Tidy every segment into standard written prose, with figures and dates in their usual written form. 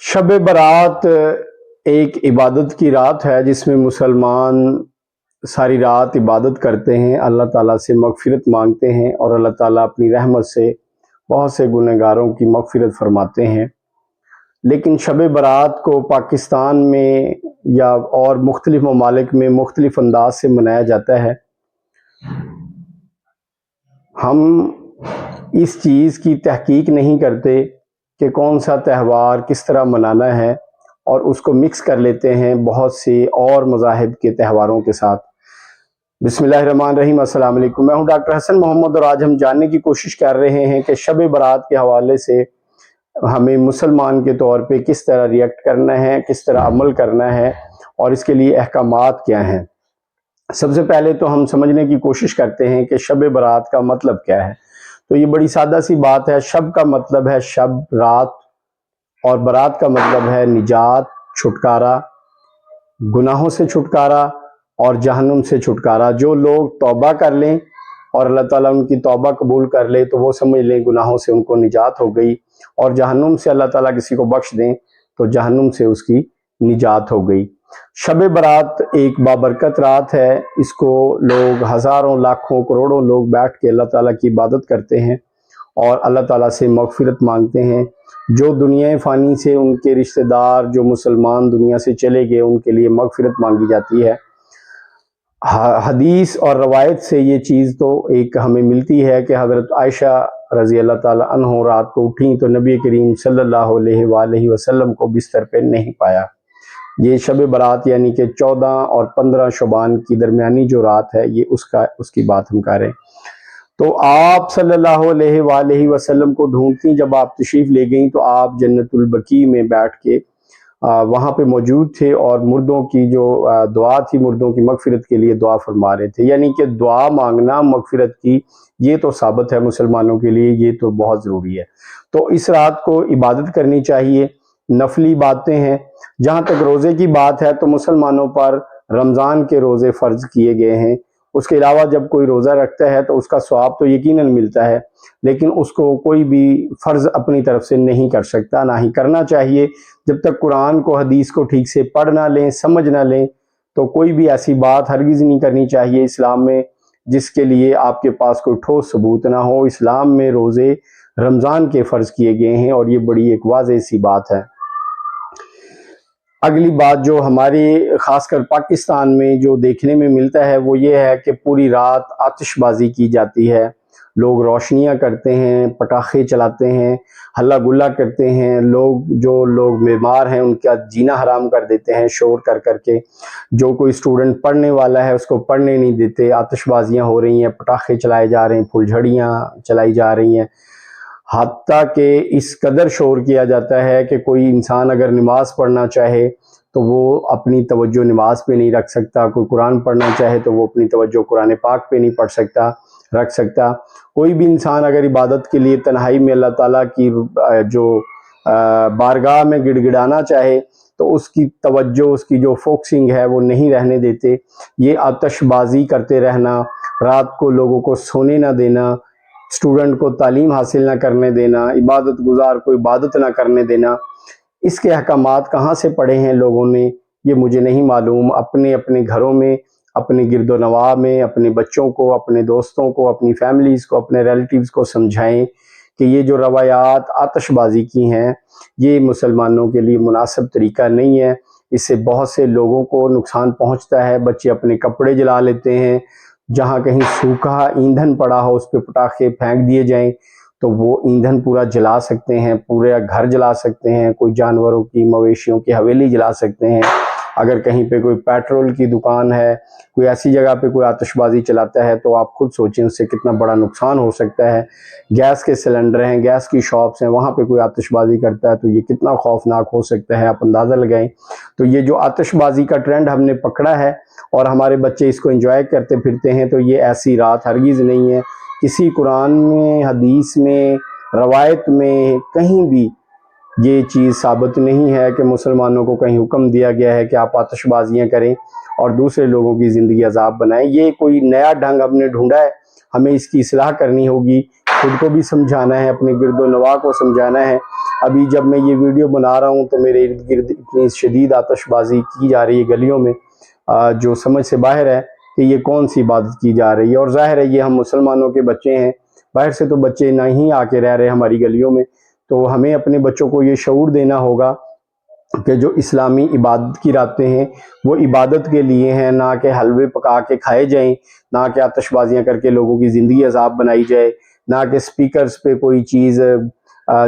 शब बारात एक इबादत की रात है जिसमें मुसलमान सारी रात इबादत करते हैं, अल्लाह ताला से मगफिरत मांगते हैं और अल्लाह ताला अपनी रहमत से बहुत से गुनहगारों की मगफिरत फरमाते हैं। लेकिन शब बारात को पाकिस्तान में या और मुख्तलिफ ममालिक में मुख्तलिफ अंदाज से मनाया जाता है। हम इस चीज़ की तहकीक नहीं करते कि कौन सा त्यौहार किस तरह मनाना है और उसको मिक्स कर लेते हैं बहुत से और मज़ाहिब के त्योहारों के साथ। बिस्मिल्लाहिर्रहमानिर्रहीम, अस्सलाम वालेकुम। मैं हूं डॉक्टर हसन मोहम्मद और आज हम जानने की कोशिश कर रहे हैं कि शब बारात के हवाले से हमें मुसलमान के तौर पे किस तरह रिएक्ट करना है, किस तरह अमल करना है और इसके लिए अहकामात क्या हैं। सबसे पहले तो हम समझने की कोशिश करते हैं कि शब बारात का मतलब क्या है। तो ये बड़ी सादा सी बात है। शब का मतलब है शब, रात, और बारात का मतलब है निजात, छुटकारा, गुनाहों से छुटकारा और जहन्नुम से छुटकारा। जो लोग तौबा कर लें और अल्लाह ताला उनकी तौबा कबूल कर ले तो वो समझ लें गुनाहों से उनको निजात हो गई, और जहन्नुम से अल्लाह ताला किसी को बख्श दें तो जहन्नुम से उसकी निजात हो गई। शब बारात एक बाबरकत रात है। इसको लोग हज़ारों, लाखों, करोड़ों लोग बैठ के अल्लाह ताला की इबादत करते हैं और अल्लाह ताला से मगफिरत मांगते हैं। जो दुनिया फ़ानी से उनके रिश्तेदार जो मुसलमान दुनिया से चले गए उनके लिए मगफिरत मांगी जाती है। हदीस और रवायत से ये चीज़ तो एक हमें मिलती है कि हज़रत आयशा रज़ी अल्लाह ताला अन्हा रात को उठी तो नबी करीम सल्लल्लाहु अलैहि वसल्लम को बिस्तर पे नहीं पाया। ये शब बारात यानी कि 14 और 15 शबान की दरमियानी जो रात है, ये उसकी बात हम कर रहे हैं। तो आप सल्लल्लाहु अलैहि वसल्लम को ढूंढती जब आप तशरीफ़ ले गई तो आप जन्नतुल बकी में बैठ के वहाँ पे मौजूद थे और मुर्दों की जो दुआ थी, मुर्दों की मगफिरत के लिए दुआ फरमा रहे थे। यानी कि दुआ मांगना मगफिरत की, ये तो साबित है मुसलमानों के लिए, ये तो बहुत ज़रूरी है। तो इस रात को इबादत करनी चाहिए, नफली बातें हैं। जहाँ तक रोज़े की बात है तो मुसलमानों पर रमज़ान के रोज़े फ़र्ज किए गए हैं। उसके अलावा जब कोई रोज़ा रखता है तो उसका सवाब तो यकीनन मिलता है, लेकिन उसको कोई भी फ़र्ज़ अपनी तरफ से नहीं कर सकता, ना ही करना चाहिए। जब तक कुरान को, हदीस को ठीक से पढ़ ना लें, समझ ना लें, तो कोई भी ऐसी बात हरगिज़ नहीं करनी चाहिए इस्लाम में जिसके लिए आपके पास कोई ठोस सबूत ना हो। इस्लाम में रोज़े रमज़ान के फ़र्ज़ किए गए हैं और ये बड़ी एक वाज़ेह सी बात है। अगली बात जो हमारे ख़ासकर पाकिस्तान में जो देखने में मिलता है वो ये है कि पूरी रात आतिशबाज़ी की जाती है। लोग रोशनियां करते हैं, पटाखे चलाते हैं, हल्ला गुल्ला करते हैं। जो लोग बीमार हैं उनका जीना हराम कर देते हैं शोर कर करके। जो कोई स्टूडेंट पढ़ने वाला है उसको पढ़ने नहीं देते। आतिशबाजियाँ हो रही हैं, पटाखे चलाए जा रहे हैं, फुलझड़ियाँ चलाई जा रही हैं। हत्ता कि इस कदर शोर किया जाता है कि कोई इंसान अगर नमाज पढ़ना चाहे तो वो अपनी तवज्जो नमाज पे नहीं रख सकता। कोई कुरान पढ़ना चाहे तो वो अपनी तवज्जो कुरान पाक पे नहीं रख सकता। कोई भी इंसान अगर इबादत के लिए तन्हाई में अल्लाह ताला की जो बारगाह में गिड़गिड़ाना चाहे तो उसकी तवज्जो, उसकी जो फोकसिंग है वो नहीं रहने देते। ये आतिशबाजी करते रहना, रात को लोगों को सोने ना देना, स्टूडेंट को तालीम हासिल ना करने देना, इबादत गुजार को इबादत ना करने देना, इसके अहकामात कहाँ से पढ़े हैं लोगों ने ये मुझे नहीं मालूम। अपने अपने घरों में, अपने गिरदो नवाह में अपने बच्चों को, अपने दोस्तों को, अपनी फैमिलीज़ को, अपने रिलेटिव्स को समझाएं कि ये जो रवायात आतिशबाजी की हैं ये मुसलमानों के लिए मुनासिब तरीका नहीं है। इससे बहुत से लोगों को नुकसान पहुँचता है। बच्चे अपने कपड़े जला लेते हैं। जहाँ कहीं सूखा ईंधन पड़ा हो उस पर पटाखे फेंक दिए जाएं तो वो ईंधन पूरा जला सकते हैं, पूरे घर जला सकते हैं, कोई जानवरों की, मवेशियों की हवेली जला सकते हैं। अगर कहीं पे कोई पेट्रोल की दुकान है, कोई ऐसी जगह पे कोई आतिशबाजी चलाता है तो आप खुद सोचें उससे कितना बड़ा नुकसान हो सकता है। गैस के सिलेंडर हैं, गैस की शॉप्स हैं, वहाँ पे कोई आतिशबाजी करता है तो ये कितना खौफनाक हो सकता है, आप अंदाज़ा लगाएं। तो ये जो आतिशबाजी का ट्रेंड हमने पकड़ा है और हमारे बच्चे इसको एंजॉय करते फिरते हैं, तो ये ऐसी रात हरगिज़ नहीं है। किसी कुरान में, हदीस में, रवायत में कहीं भी ये चीज़ साबित नहीं है कि मुसलमानों को कहीं हुक्म दिया गया है कि आप आतिशबाजियाँ करें और दूसरे लोगों की ज़िंदगी अजाब बनाएं। ये कोई नया ढंग हमने ढूंढा है, हमें इसकी इस्लाह करनी होगी, खुद को भी समझाना है, अपने गिरदो नवाह को समझाना है। ابھی جب میں یہ ویڈیو بنا رہا ہوں تو میرے ارد گرد اتنی شدید آتش بازی کی جا رہی ہے گلیوں میں، جو سمجھ سے باہر ہے کہ یہ کون سی عبادت کی جا رہی ہے۔ اور ظاہر ہے یہ ہم مسلمانوں کے بچے ہیں، باہر سے تو بچے نہ ہی آ کے رہ رہے ہماری گلیوں میں، تو ہمیں اپنے بچوں کو یہ شعور دینا ہوگا کہ جو اسلامی عبادت کی راتیں ہیں وہ عبادت کے لیے ہیں، نہ کہ حلوے پکا کے کھائے جائیں، نہ کہ آتش بازیاں کر کے لوگوں کی زندگی عذاب بنائی جائے، نہ کہ سپیکرز پہ کوئی چیز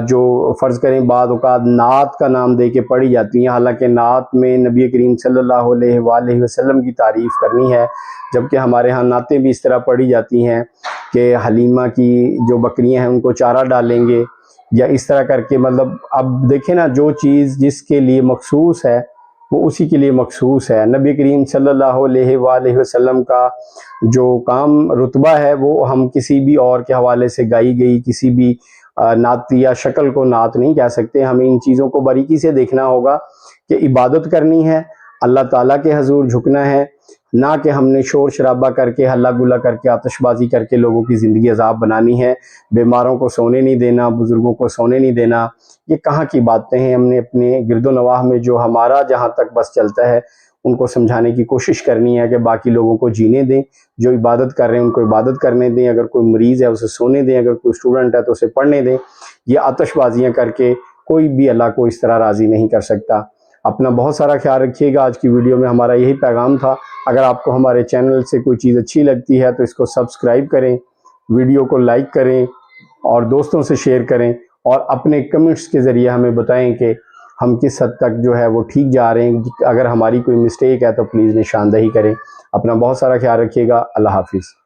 جو فرض کریں بعض اوقات نعت کا نام دے کے پڑھی جاتی ہیں، حالانکہ نعت میں نبی کریم صلی اللہ علیہ وآلہ وسلم کی تعریف کرنی ہے، جبکہ ہمارے ہاں نعتیں بھی اس طرح پڑھی جاتی ہیں کہ حلیمہ کی جو بکریاں ہیں ان کو چارہ ڈالیں گے، یا اس طرح کر کے، مطلب اب دیکھیں نا، جو چیز جس کے لیے مخصوص ہے وہ اسی کے لیے مخصوص ہے۔ نبی کریم صلی اللہ علیہ وآلہ وسلم کا جو کام رتبہ ہے وہ ہم کسی بھی اور کے حوالے سے گائی گئی کسی بھی نعت یا شکل کو نعت نہیں کہہ سکتے۔ ہمیں ان چیزوں کو باریکی سے دیکھنا ہوگا کہ عبادت کرنی ہے، اللہ تعالیٰ کے حضور جھکنا ہے، نہ کہ ہم نے شور شرابہ کر کے ہلا گلا کر کے آتش بازی کر کے لوگوں کی زندگی عذاب بنانی ہے، بیماروں کو سونے نہیں دینا، بزرگوں کو سونے نہیں دینا۔ یہ کہاں کی باتیں ہیں؟ ہم نے اپنے گرد و نواح میں جو ہمارا جہاں تک بس چلتا ہے ان کو سمجھانے کی کوشش کرنی ہے کہ باقی لوگوں کو جینے دیں، جو عبادت کر رہے ہیں ان کو عبادت کرنے دیں، اگر کوئی مریض ہے اسے سونے دیں، اگر کوئی اسٹوڈنٹ ہے تو اسے پڑھنے دیں۔ یہ آتش بازیاں کر کے کوئی بھی اللہ کو اس طرح راضی نہیں کر سکتا۔ اپنا بہت سارا خیال رکھیے گا۔ آج کی ویڈیو میں ہمارا یہی پیغام تھا۔ اگر آپ کو ہمارے چینل سے کوئی چیز اچھی لگتی ہے تو اس کو سبسکرائب کریں، ویڈیو کو لائک کریں اور دوستوں سے شیئر کریں، اور اپنے کمنٹس کے ذریعے ہمیں بتائیں کہ ہم کس حد تک جو ہے وہ ٹھیک جا رہے ہیں۔ اگر ہماری کوئی مسٹیک ہے تو پلیز نشاندہی کریں۔ اپنا بہت سارا خیال رکھیے گا۔ اللہ حافظ۔